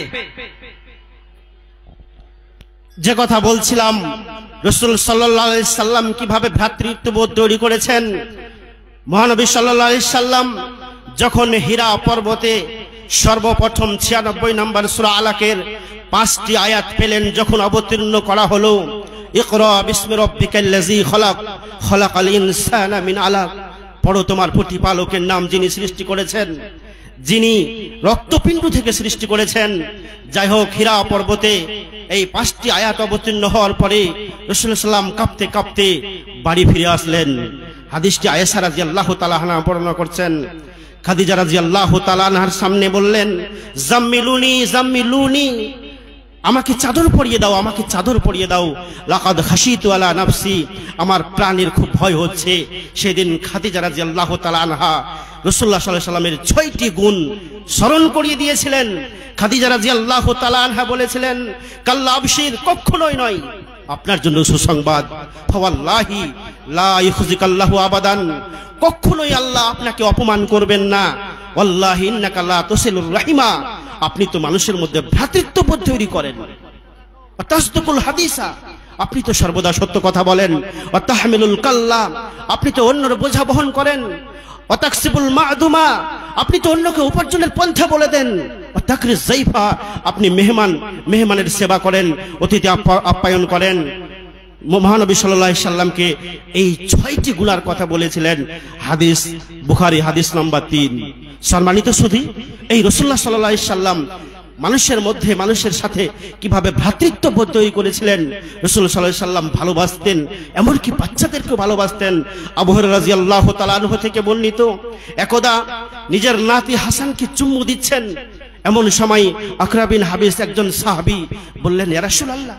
Speaker 4: যে কথা বলছিলাম, রাসূল সাল্লাল্লাহু আলাইহি সাল্লাম কিভাবে ভ্রাতৃত্ববোধ তৈরি করেছেন। মহানবী সাল্লাল্লাহু আলাইহি সাল্লাম যখন হীরা পর্বতে সর্বপ্রথম 96 নম্বর সূরা আলাকের 5টি আয়াত পেলেন, যখন অবতীর্ণ করা হলো, ইকরা বিসমি রাব্বিকাল্লাযী খলাক, খলাকাল ইনসানা মিন আলাক, পড়ো তোমার প্রতিপালকের নাম, যিনি সৃষ্টি করেছেন, যিনি রক্তপিণ্ড থেকে সৃষ্টি করেছেন। যাই হোক, হীরা পর্বতে এই 5টি আয়াত অবতীর্ণ হওয়ার পরে রাসূলুল্লাহ সাল্লাম কাঁপতে কাঁপতে বাড়ি ফিরে আসলেন। হাদিসটি আয়েশা রাদিয়াল্লাহু তাআলা আনহা বর্ণনা করছেন। খাদিজা রাদিয়াল্লাহু তাআলা আনহার সামনে বললেন, জাম্মিলুনি জাম্মিলুনি, আমাকে চাদর পরিয়ে দাও, আমাকে চাদর পরিয়ে দাও। লাকাদ খাশিতু আলা নাফসি, আমার প্রাণের খুব ভয় হচ্ছে। সেদিন খাদিজা রাদিয়াল্লাহু তাআলা আনহা রাসূলুল্লাহ সাল্লাল্লাহু আলাইহি ওয়াসাল্লামের 6টি গুণ স্মরণ করিয়ে দিয়েছিলেন। খাদিজা রাদিয়াল্লাহু তাআলা আনহা বলেছিলেন, কাল্লা আবশির, কখনোই নয়, আপনার জন্য সুসংবাদ। ফাওয়াল্লাহি লা ইখজিকাল্লাহু আবাদান, কখনোই আল্লাহ আপনাকে অপমান করবেন না। ওয়াল্লাহি ইন্নাকা লা তুসিলুর রাহিমা, আপনি তো মানুষের মধ্যে ভ্রাতৃত্ববোধ তৈরি করেন। তাসদুকুল হাদিসা, আপনি তো সর্বদা সত্য কথা বলেন। ওয়া তাহমিলুল কাল্লা, আপনি তো অন্যের বোঝা বহন করেন। ওয়া তাকসিবুল মা'দুমা, আপনি তো অন্যকে উপার্জনের পন্থা বলে দেন। ওয়া তাকরিজ যায়ফা, আপনি মেহমানের সেবা করেন, অতিথি আপ্যায়ন করেন। মহানবী সাল্লাল্লাহু আলাইহি সাল্লামকে এই 6টি গুণের কথা বলেছিলেন। হাদিস বুখারী, হাদিস নম্বর 3। সম্মানিত সুধী, এই রাসূলুল্লাহ সাল্লাল্লাহু আলাইহি সাল্লাম মানুষের মধ্যে, মানুষের সাথে কিভাবে ভ্রাতৃত্ববোধ তৈরি করেছিলেন। রাসূল সাল্লাল্লাহু আলাইহি সাল্লাম ভালোবাসতেন, এমনকি বাচ্চাদেরকেও ভালোবাসতেন। আবু হুরায়রা রাদিয়াল্লাহু তাআলা আনহু থেকে বর্ণিত, একদা নিজের নাতি হাসানকে চুম্বু দিচ্ছেন। এমন সময় আকরা বিন হাবিস, একজন সাহাবী, বললেন, ইয়া রাসূলুল্লাহ,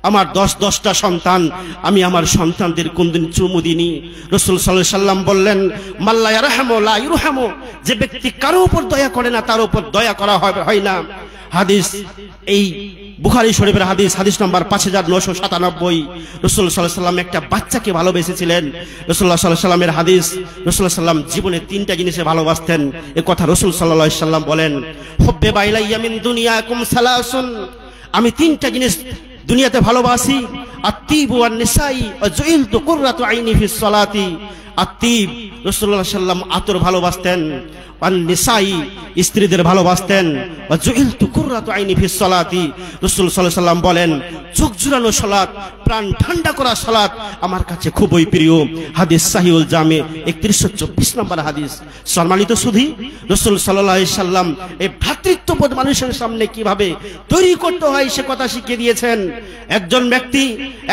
Speaker 4: আমার 10টা সন্তান, আমি আমার সন্তানদের কোনদিন চুমু দিইনি। রাসূল সাল্লাল্লাহু আলাইহি সাল্লাম বললেন, মাল্লা ইয়ারহামু লা ইরহামু, যে ব্যক্তি কারো উপর দয়া করে না তার উপর দয়া করা হয় না। হাদিস এই বুখারী শরীফের হাদিস, হাদিস নম্বর 5997। রাসূল সাল্লাল্লাহু আলাইহি সাল্লাম একটা বাচ্চাকে ভালোবেসেছিলেন। রাসূলুল্লাহ সাল্লাল্লাহু আলাইহি সাল্লামের হাদিস, রাসূলুল্লাহ সাল্লাম জীবনে 3টা জিনিসে ভালোবাসতেন। এই কথা রাসূল সাল্লাল্লাহু আলাইহি সাল্লাম বলেন, হুব্বে বাইলাইয়া মিন দুনিয়াকুম সালাসুন, আমি 3টা জিনিস দুনিয়াতে ভালোবাসি। আত্তিবু ওয়ান নিসাই ওয়া জুইলতু কুররাতু আইনি ফিস সালাতি, আতিব, রাসূলুল্লাহ সাল্লাম আতর ভালোবাসতেন, নিসাই স্ত্রীদের ভালোবাসতেন, ওয়াজুইলতু কুররাতু আইনি ফিস সালাতি, রাসূল সাল্লাল্লাহু আলাইহি সাল্লাম বলেন চোখ জুড়ানো সালাত, প্রাণ ঠান্ডা করা সালাত আমার কাছে খুবই প্রিয়। হাদিস সাহিহুল জামি 3124 নম্বর হাদিস। সম্মানিত সুধী, রাসূল সাল্লাল্লাহু আলাইহি সাল্লাম এই ভ্রাতৃত্ববোধ মানুষের সামনে কিভাবে তৈরি করতে হয় সে কথা শিখিয়ে দিয়েছেন। একজন ব্যক্তি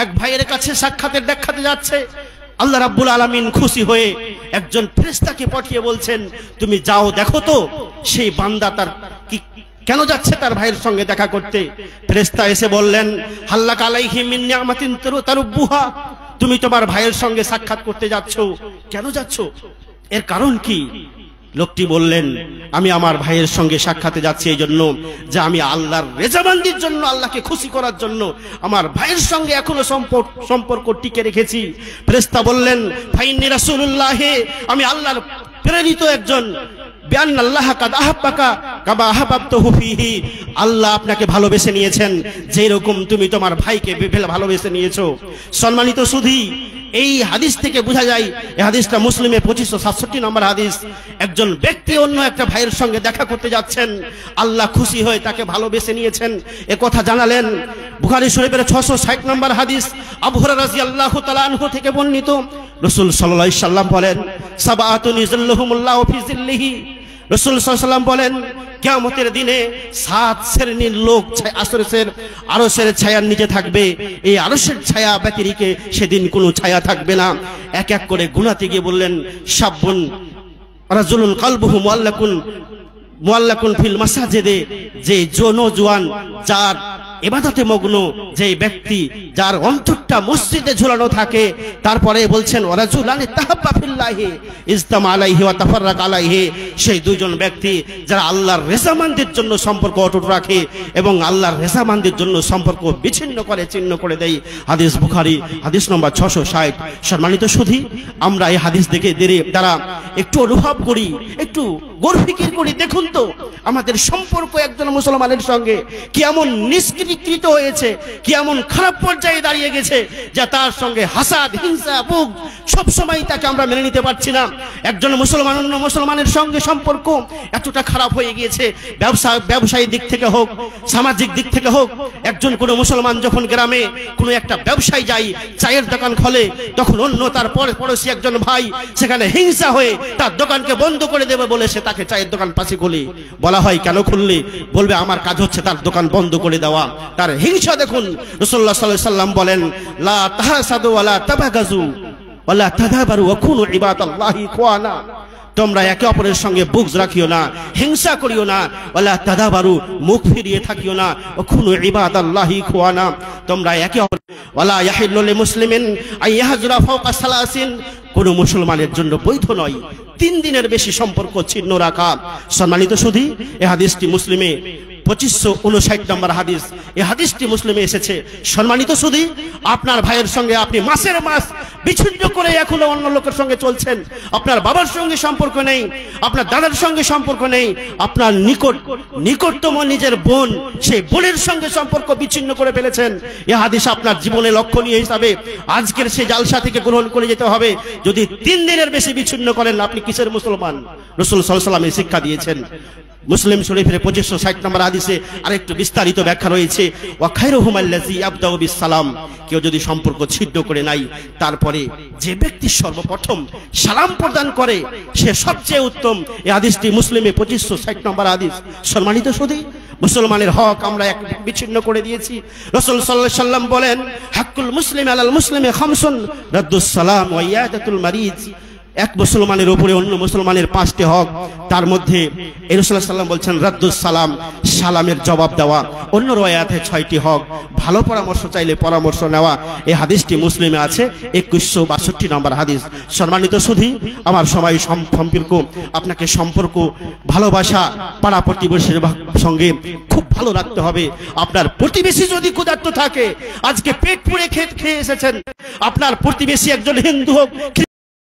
Speaker 4: এক ভাইয়ের কাছে সাক্ষাতের দেখাতে যাচ্ছে, আল্লাহ রাব্বুল আলামিন খুশি হয়ে একজন ফেরেশতাকে পাঠিয়ে বলছেন তুমি যাও দেখো তো সেই বান্দা তার কি কেন যাচ্ছে তার ভাইয়ের সঙ্গে দেখা করতে। ফেরেশতা এসে বললেন হাল্লাক আলাইহি মিন নি'মাতিন তারুবুহা, তুমি তোমার ভাইয়ের সঙ্গে সাক্ষাৎ করতে যাচ্ছ, কেন যাচ্ছ, এর কারণ কি? লোকটি বললেন আমি আমার ভাইয়ের সঙ্গে সাক্ষাতে যাচ্ছি এই জন্য যে আমি আল্লাহর রেজামন্দির জন্য, আল্লাহকে খুশি করার জন্য আমার ভাইয়ের সঙ্গে এখনো সম্পর্ক টিকে রেখেছি। ফেরেশতা বললেন ফাইন্নী রাসূলুল্লাহ, আমি আল্লাহর প্রেরিত একজন, বিআন্না আল্লাহ কাদ আহাব্বাকা কামা আহাব্বাতুহু ফীহি, আল্লাহ আপনাকে ভালোবেসে নিয়েছেন যেই রকম তুমি তোমার ভাইকে ভালোবেসে নিয়েছো। সম্মানিত সুধী, এই হাদিস থেকে বোঝা যায়, এই হাদিসটা মুসলিমে 2567 নম্বর হাদিস, একজন ব্যক্তি অন্য একটা ভাইয়ের সঙ্গে দেখা করতে যাচ্ছেন, আল্লাহ খুশি হয়ে তাকে ভালোবেসে নিয়েছেন এ কথা জানালেন। বুখারী শরীফের 660 নম্বর হাদিস আবু হুরায়রা রাদিয়াল্লাহু তাআলা আনহু থেকে বর্ণিত, রাসূল সাল্লাল্লাহু আলাইহি সাল্লাম বলেন সাবাতুন ইযিল্লুহুমুল্লাহু ফি যিল্লিহি, রাসূল সাল্লাল্লাহু আলাইহি সাল্লাম বলেন কিয়ামতের দিনে 7 শ্রেণীর লোক আরশের ছায়ার নিচে থাকবে, এই আরশের ছায়া ব্যতিরেকে সেদিন কোনো ছায়া থাকবে না। এক এক করে গুনাতে গিয়ে বললেন শাবুন রাজুলুন কলবুহু মুআল্লাকুন ফিল মাসাজিদে, যে জওয়ান যার ইবাদতে মগ্ন, যে ব্যক্তি যার অন্তরটা মসজিদে ঝুলানো থাকে। তারপরে বলছেন ওয়ারাজুলানি তাহাব্বা ফিল্লাহি ইজতামা আলাইহি ওয়া তাফাররাক আলাইহি, সেই দুজন ব্যক্তি যারা আল্লাহর রেজামন্দির জন্য সম্পর্ক অটুট রাখে এবং আল্লাহর রেজামন্দির জন্য সম্পর্ক বিচ্ছিন্ন করে ছিন্ন করে দেয়। হাদিস বুখারী হাদিস নম্বর 660। সম্মানিত সুধী, আমরা এই হাদিস দেখে দ্বারা একটু অনুভব করি, একটু গর্বফিকির করি, দেখুন তো আমাদের সম্পর্ক একজন মুসলমানের সঙ্গে কেমন নিষ্কৃত হয়েছে, কেমন খারাপ পর্যায়ে দাঁড়িয়ে গেছে, যা তার সঙ্গে হাসাদ, হিংসা, বুগ সব সময় তাকে আমরা মেনে নিতে পারছি না। একজন মুসলমান অন্য মুসলমানের সঙ্গে সম্পর্ক এতটা খারাপ হয়ে গিয়েছে, ব্যবসায়ী দিক থেকে হোক, সামাজিক দিক থেকে হোক। একজন কোনো মুসলমান যখন গ্রামে কোনো একটা ব্যবসায়ী যায়, চায়ের দোকান খোলে, তখন অন্য তার পড়োশি একজন ভাই সেখানে হিংসা হয়ে তার দোকানকে বন্ধ করে দেবে বলে সে তাকে চায়ের দোকান পাশে খুলে। বলা হয় কেন খুললে? বলবে আমার কাজ হচ্ছে তার দোকান বন্ধ করে দেওয়া। তার হিংসা দেখুন। রাসূলুল্লাহ সাল্লাল্লাহু আলাইহি সাল্লাম বলেন লা তাহাসাদু ওয়ালা তাবাগাজু ওয়ালা তাদাবারু ওয়া কুনু ইবাদাল্লাহি ইখওয়ানা, তোমরা একে অপরের সঙ্গে বুগজ রাখিও না, হিংসা করিও না, ওয়ালা তাদাবারু মুখ ফিরিয়ে থাকিও না, ওয়া কুনু ইবাদাল্লাহি ইখওয়ানা, তোমরা একে অপর ওয়ালা ইয়াহিল্লু লিমুসলিমিন আইয়াহজুরা ফাওকা সালাসিন, কোন মুসলমানের জন্য বৈধ নয় 3 দিনের বেশি সম্পর্ক ছিন্ন রাখা। সম্মানিত সুধী, এই হাদিসটি মুসলিমে 2559 নম্বর হাদিস, এই হাদিসটি মুসলিমে এসেছে। সম্মানিত সুধী, আপনার ভাইয়ের সঙ্গে আপনি মাসের মাস বিচ্ছিন্ন করে এখনো অন্য লোকের সঙ্গে চলছেন, আপনার বাবার সঙ্গে সম্পর্ক নেই, আপনার দাদার সঙ্গে সম্পর্ক নেই, আপনার নিকটতম নিজের বোন, সেই বোনের সঙ্গে সম্পর্ক বিচ্ছিন্ন করে ফেলেছেন। এই হাদিস আপনার জীবনে লক্ষণীয় হিসাবে আজকের সেই জালসা থেকে গ্রহণ করে যেতে হবে। যদি 3 দিনের বেশি বিচ্ছিন্ন করেন আপনি কিসের মুসলমান? রাসূল সাল্লাল্লাহু আলাইহি ওয়াসাল্লাম শিক্ষা দিয়েছেন। মুসলিম শরীফের 2560 নম্বর হাদিসে আরেকটু বিস্তারিত ব্যাখ্যা রয়েছে, ওয়া খায়রুহুম আল্লাযী ইয়াবদাউ বিস সালাম, কেউ যদি সম্পর্ক ছিন্ন করে নাই তারপরে যে ব্যক্তি সর্বপ্রথম সালাম প্রদান করে সে সবচেয়ে উত্তম। এই হাদিসটি মুসলিমে 2560 নম্বর হাদিস। সম্মানিত সুধী, মুসলমানের হক আমরা বিচ্ছিন্ন করে দিয়েছি। রাসূল সাল্লাল্লাহু আলাইহি ওয়াসাল্লাম বলেন হাক্কুল মুসলিম আলাল মুসলিমি খামসুন রাদ্দুস সালাম ওয়া ইয়াদাতুল মারিজ, এক মুসলমানের উপরে অন্য মুসলমানের 5টি হক, তার মধ্যে রাসূলুল্লাহ সাল্লাল্লাহু আলাইহি ওয়াসাল্লাম বলছেন রাদ্দুস সালাম, সালামের জবাব দেওয়া। অন্য রওয়ায়াতে 6টি হক, ভালো পরামর্শ চাইলে পরামর্শ নেওয়া। এই হাদিসটি মুসলিমে আছে 2162 নম্বর হাদিস। সম্মানিত সুধী, আমার সময় সম্পর্ক, আপনাকে সম্পর্ক ভালোবাসা পাড়া প্রতিবেশীর সঙ্গে খুব ভালো রাখতে হবে। আপনার প্রতিবেশী যদি ক্ষুধার্ত থাকে, আজকে পেট পুড়ে খেয়ে এসেছেন, আপনার প্রতিবেশী একজন হিন্দু হোক